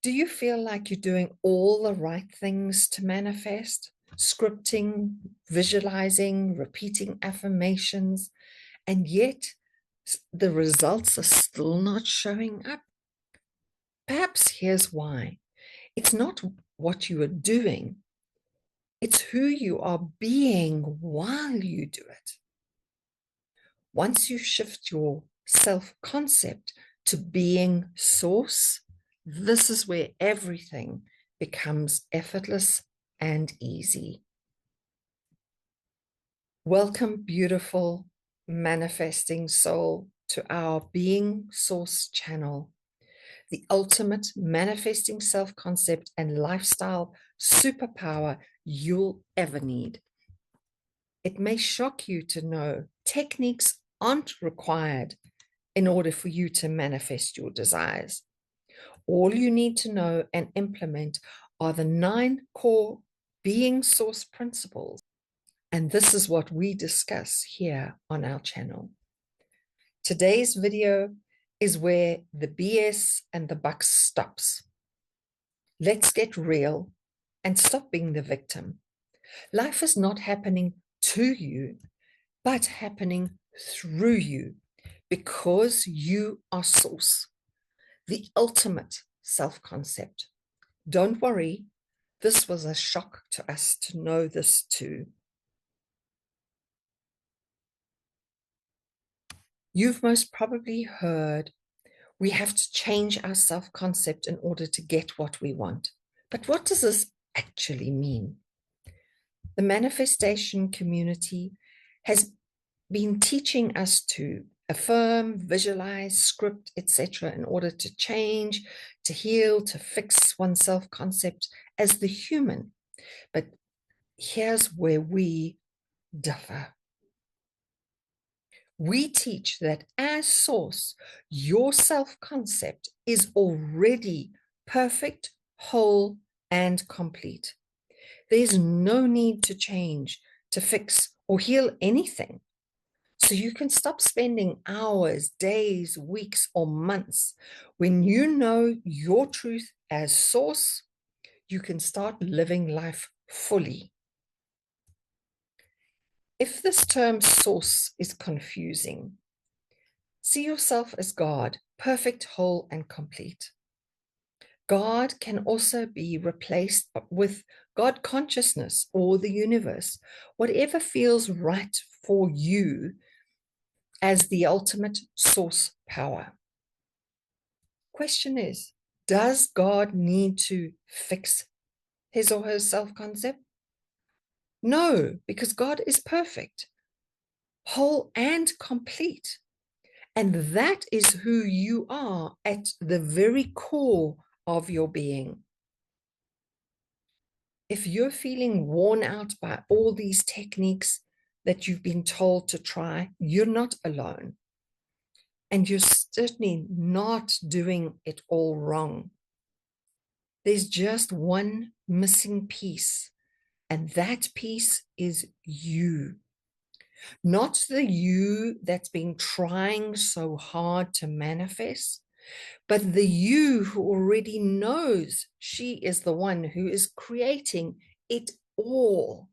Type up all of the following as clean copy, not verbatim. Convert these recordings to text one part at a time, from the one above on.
Do you feel like you're doing all the right things to manifest? Scripting, visualizing, repeating affirmations, and yet the results are still not showing up? Perhaps here's why. It's not what you are doing, it's who you are being while you do it. Once you shift your self-concept to being source, this is where everything becomes effortless and easy. Welcome, beautiful manifesting soul, to our Being Source channel, the ultimate manifesting self-concept and lifestyle superpower you'll ever need. It may shock you to know techniques aren't required in order for you to manifest your desires. All you need to know and implement are the 9 core being source principles. And this is what we discuss here on our channel. Today's video is where the BS and the buck stops. Let's get real and stop being the victim. Life is not happening to you, but happening through you, because you are source, the ultimate self-concept. Don't worry, this was a shock to us to know this too. You've most probably heard we have to change our self-concept in order to get what we want. But what does this actually mean? The manifestation community has been teaching us to affirm, visualize, script, etc., in order to change, to heal, to fix one's self-concept as the human. But here's where we differ. We teach that as source, your self-concept is already perfect, whole, and complete. There's no need to change, to fix, or heal anything. So you can stop spending hours, days, weeks, or months. When you know your truth as source, you can start living life fully. If this term source is confusing, see yourself as God, perfect, whole, and complete. God can also be replaced with God consciousness or the universe, whatever feels right for you as the ultimate source power. Question is, does God need to fix his or her self-concept? No, because God is perfect, whole, and complete. And that is who you are at the very core of your being. If you're feeling worn out by all these techniques that you've been told to try, you're not alone. And you're certainly not doing it all wrong. There's just one missing piece, and that piece is you. Not the you that's been trying so hard to manifest, but the you who already knows she is the one who is creating it all.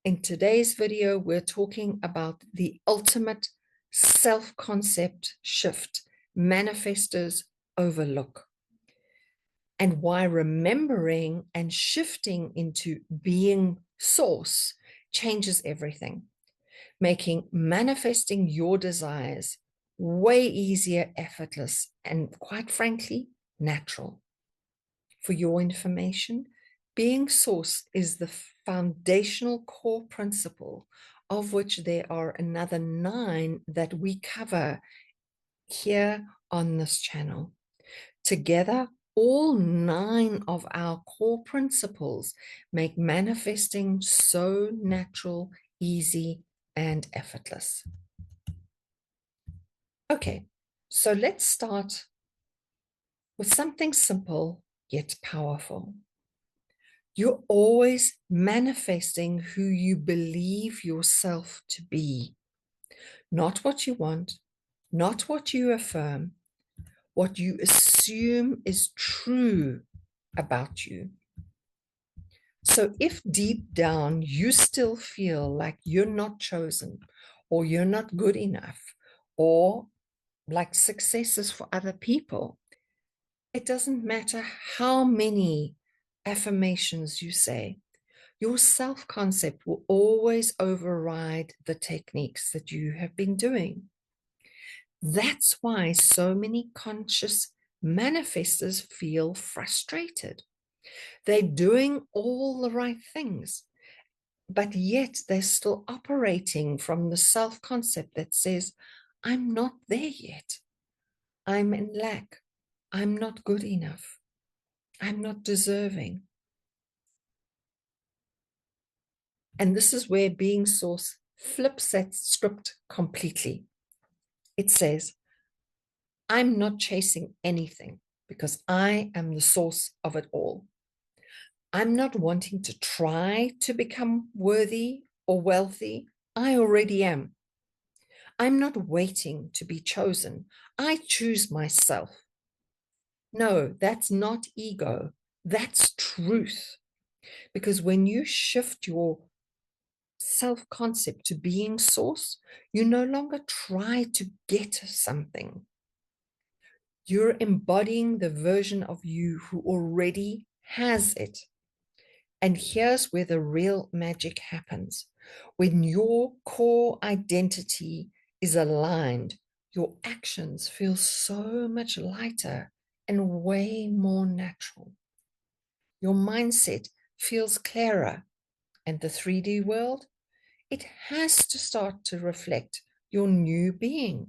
In today's video, we're talking about the ultimate self-concept shift manifestors overlook, and why remembering and shifting into being source changes everything, making manifesting your desires way easier, effortless, and quite frankly, natural. For your information, being source is the foundational core principle, of which there are another 9 that we cover here on this channel. Together, all 9 of our core principles make manifesting so natural, easy, and effortless. Okay, so let's start with something simple yet powerful. You're always manifesting who you believe yourself to be, not what you want, not what you affirm, what you assume is true about you. So if deep down you still feel like you're not chosen, or you're not good enough, or like success is for other people, it doesn't matter how many affirmations you say, your self-concept will always override the techniques that you have been doing. That's why so many conscious manifestors feel frustrated. They're doing all the right things, but yet they're still operating from the self-concept that says, I'm not there yet. I'm in lack. I'm not good enough. I'm not deserving. And this is where Being Source flips that script completely. It says, I'm not chasing anything because I am the source of it all. I'm not wanting to try to become worthy or wealthy. I already am. I'm not waiting to be chosen. I choose myself. No, that's not ego. That's truth. Because when you shift your self-concept to being source, you no longer try to get something. You're embodying the version of you who already has it. And here's where the real magic happens. When your core identity is aligned, your actions feel so much lighter and way more natural. Your mindset feels clearer, and the 3D world, it has to start to reflect your new being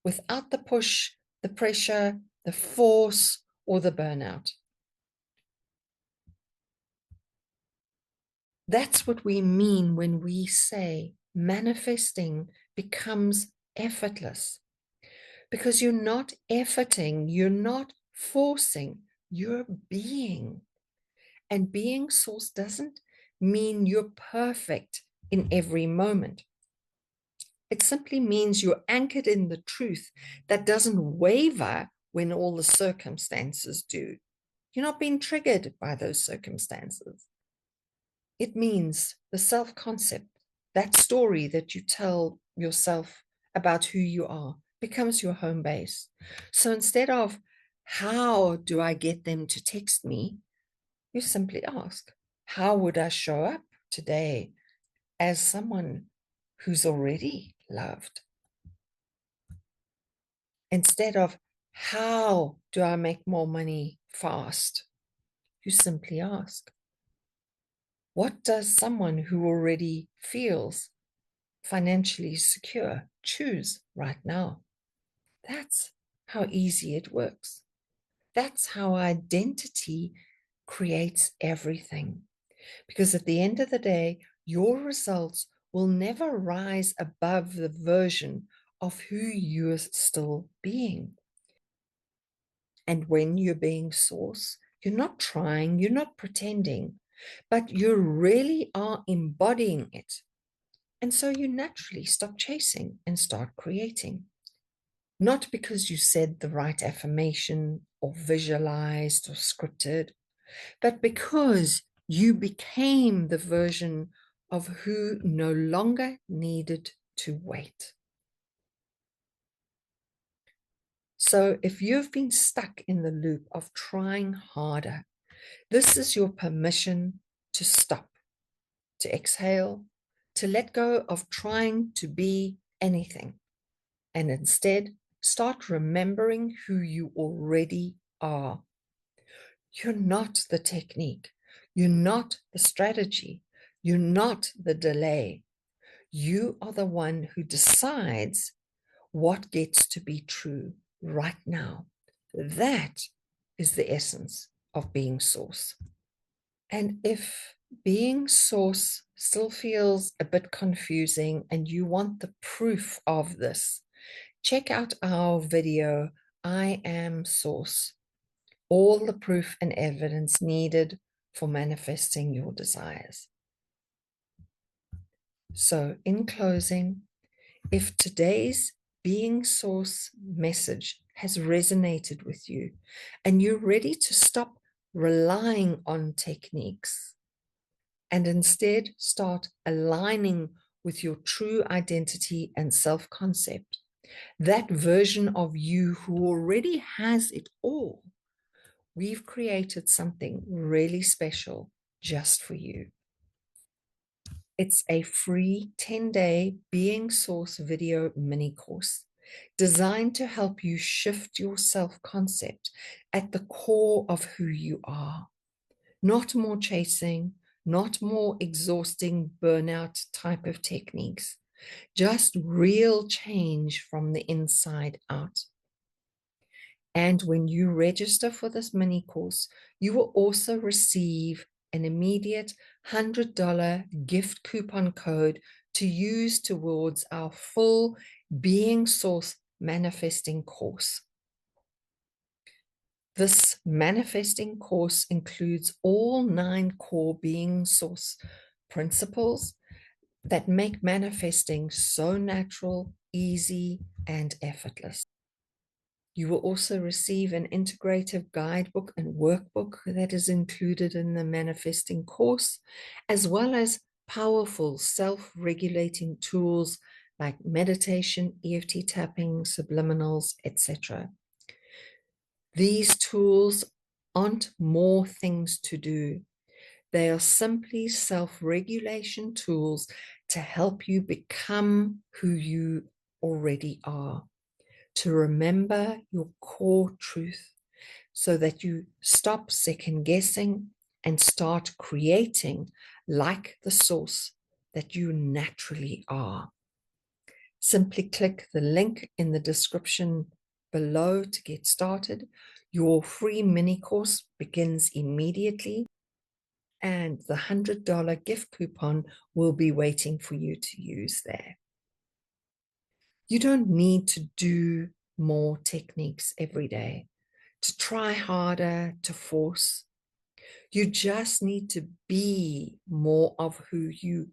without the push, the pressure, the force, or the burnout. That's what we mean when we say manifesting becomes effortless, because you're not efforting, you're not forcing, you're being. And being source doesn't mean you're perfect in every moment. It simply means you're anchored in the truth that doesn't waver when all the circumstances do. You're not being triggered by those circumstances. It means the self-concept, that story that you tell yourself about who you are, becomes your home base. So instead of, how do I get them to text me? You simply ask, how would I show up today as someone who's already loved? Instead of, how do I make more money fast? You simply ask, what does someone who already feels financially secure choose right now? That's how easy it works. That's how identity creates everything. Because at the end of the day, your results will never rise above the version of who you're still being. And when you're being source, you're not trying, you're not pretending, but you really are embodying it. And so you naturally stop chasing and start creating. Not because you said the right affirmation or visualized or scripted, but because you became the version of who no longer needed to wait. So if you've been stuck in the loop of trying harder, this is your permission to stop, to exhale, to let go of trying to be anything, and instead start remembering who you already are. You're not the technique. You're not the strategy. You're not the delay. You are the one who decides what gets to be true right now. That is the essence of being source. And if being source still feels a bit confusing and you want the proof of this, check out our video, I Am Source, all the proof and evidence needed for manifesting your desires. So in closing, if today's being source message has resonated with you and you're ready to stop relying on techniques and instead start aligning with your true identity and self-concept, that version of you who already has it all, we've created something really special just for you. It's a free 10-day Being Source video mini course designed to help you shift your self-concept at the core of who you are. Not more chasing, not more exhausting burnout type of techniques, just real change from the inside out. And when you register for this mini course, you will also receive an immediate $100 gift coupon code to use towards our full Being Source manifesting course. This manifesting course includes all 9 core Being Source principles that make manifesting so natural, easy, and effortless. You will also receive an integrative guidebook and workbook that is included in the manifesting course, as well as powerful self-regulating tools like meditation, EFT tapping, subliminals, etc. These tools aren't more things to do. They are simply self-regulation tools to help you become who you already are, to remember your core truth so that you stop second guessing and start creating like the source that you naturally are. Simply click the link in the description below to get started. Your free mini course begins immediately, and the $100 gift coupon will be waiting for you to use there. You don't need to do more techniques every day, to try harder, to force. You just need to be more of who you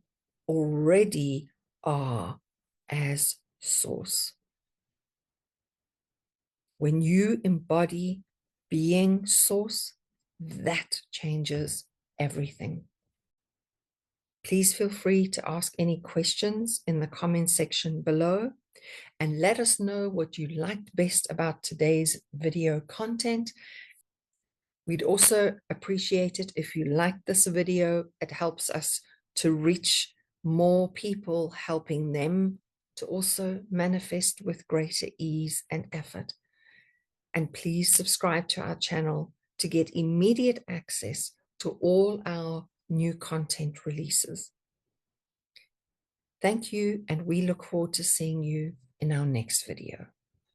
already are as source. When you embody being source, that changes everything. Please feel free to ask any questions in the comment section below and let us know what you liked best about today's video content. We'd also appreciate it if you liked this video. It helps us to reach more people, helping them to also manifest with greater ease and effort. And please subscribe to our channel to get immediate access to all our new content releases. Thank you, and we look forward to seeing you in our next video.